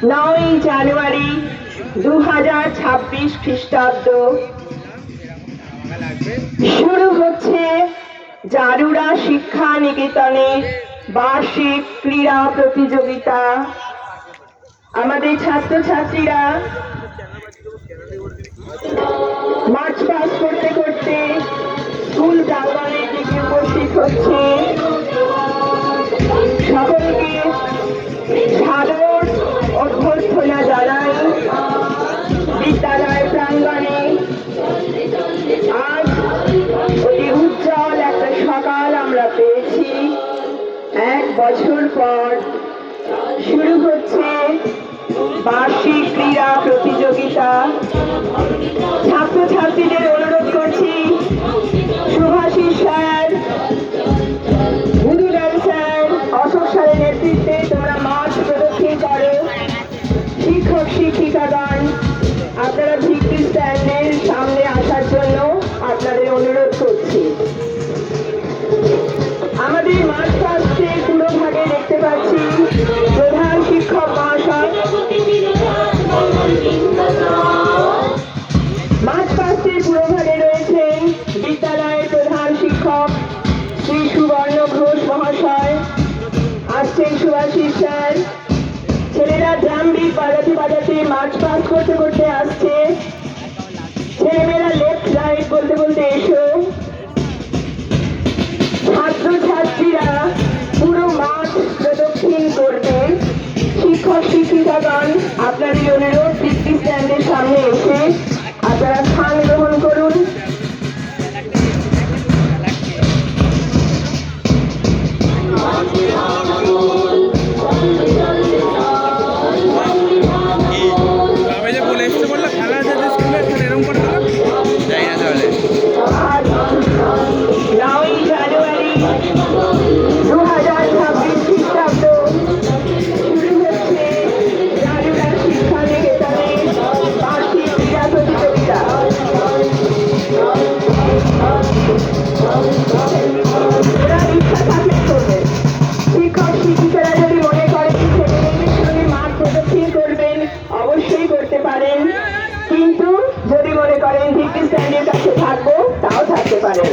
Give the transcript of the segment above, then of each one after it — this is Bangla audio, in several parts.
9ই জানুয়ারি 2026 খ্রিস্টাব্দ শুরু হচ্ছে জারুড়া শিক্ষা নিকেতনের বার্ষিক ক্রীড়া প্রতিযোগিতা। আমাদের ছাত্রছাত্রীরা মার্চ পাস করতে করতে স্কুল প্রাঙ্গণের দিকে উপস্থিত হচ্ছে। সকলকে সাদর অভ্যর্থনা জানাই বিদ্যালয় প্রাঙ্গণে। আজ অতি উজ্জ্বল একটা সকাল আমরা পেয়েছি। 1 বছর পর শুরু হচ্ছে বার্ষিক ক্রীড়া প্রতিযোগিতা। ছাত্রছাত্রীদের অনুরোধ করছি, সুভাষিস স্যার, গুরুরাম স্যার, অশোক স্যারের নেতৃত্বে তোমরা মাঠ প্রদক্ষিণ করো। শিক্ষক শিক্ষিকাগণ আপনারা ভিত্তি স্ট্যান্ডের সামনে আসার জন্য আপনাদের অনুরোধ করছি। আমাদের মাঠ পাশে পুরো ভাগে দেখতে পাচ্ছি প্রধান শিক্ষক মহাশয়। মাঠ পাশে পুরো ভাগে রয়েছেন বিদ্যালয়ের প্রধান শিক্ষক শ্রী সুবর্ণ ঘোষ মহাশয়। আসছেন সুভাষিস স্যার। ছেলেরা ড্রামবিট বাজাতে বাজাতে মার্চ পাস করতে করতে আসছে। ছেলেমেয়েরা লেফট রাইট বলতে বলতে এসো। ছাত্রছাত্রীরা পুরো মাঠ প্রদক্ষিণ করবে। শিক্ষক শিক্ষিকাগণ আপনাদের অনুরোধ ভিত্তি স্ট্যান্ডের সামনে এসে আপনারা স্থান গ্রহণ করুন। কিন্তু যদি মনে করেন ভিত্তি স্ট্যান্ডের কাছে থাকবো, তাও থাকতে পারেন।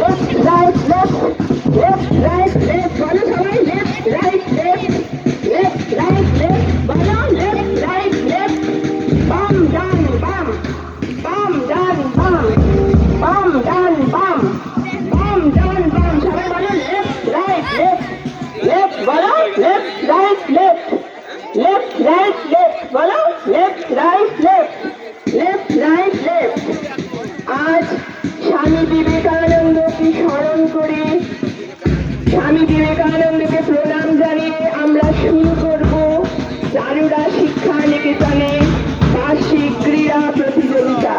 Left right left, left right left বলো সবাই। Left right left, left right left বলো। লেফট রাইট লেফট, বাম ডান বাম, বাম ডান বাম, বাম ডান বাম, বাম ডান বাম সবাই বলো। লেফট রাইট লেফট, লেফট বলো। Left right left, left right left বলো। Left right left, left right left. আজ স্বামী বিবেকানন্দকে স্মরণ করে, স্বামী বিবেকানন্দকে প্রণাম জানিয়ে আমরা শুরু করব জারুড়া শিক্ষা নিকেতনে বার্ষিক ক্রীড়া প্রতিযোগিতা।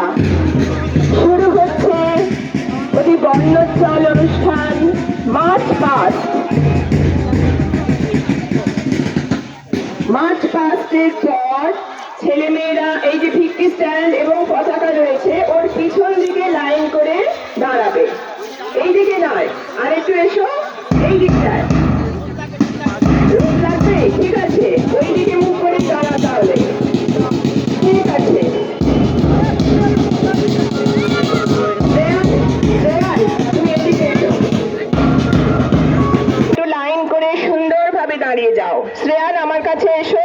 শুরু হচ্ছে অতি বর্ণোজ্জ্বল অনুষ্ঠান মার্চ পাস্ট। মার্চ পাস্টের পর ছেলেমেয়েরা এই যে ভিত্তি স্ট্যান্ড এবং পতাকা রয়েছে ওর পিছন দিকে লাইন করে দাঁড়াবে। এই দিকে নয়, আর একটু এসো এই দিকটায়। রোদ লাগবে? ঠিক আছে, ওই দিকে মুখ করে দাঁড়া তাহলে। ঠিক আছে, তুমি এদিকে এসো। একটু লাইন করে সুন্দরভাবে দাঁড়িয়ে যাও। শ্রেয়ান আমার কাছে এসো।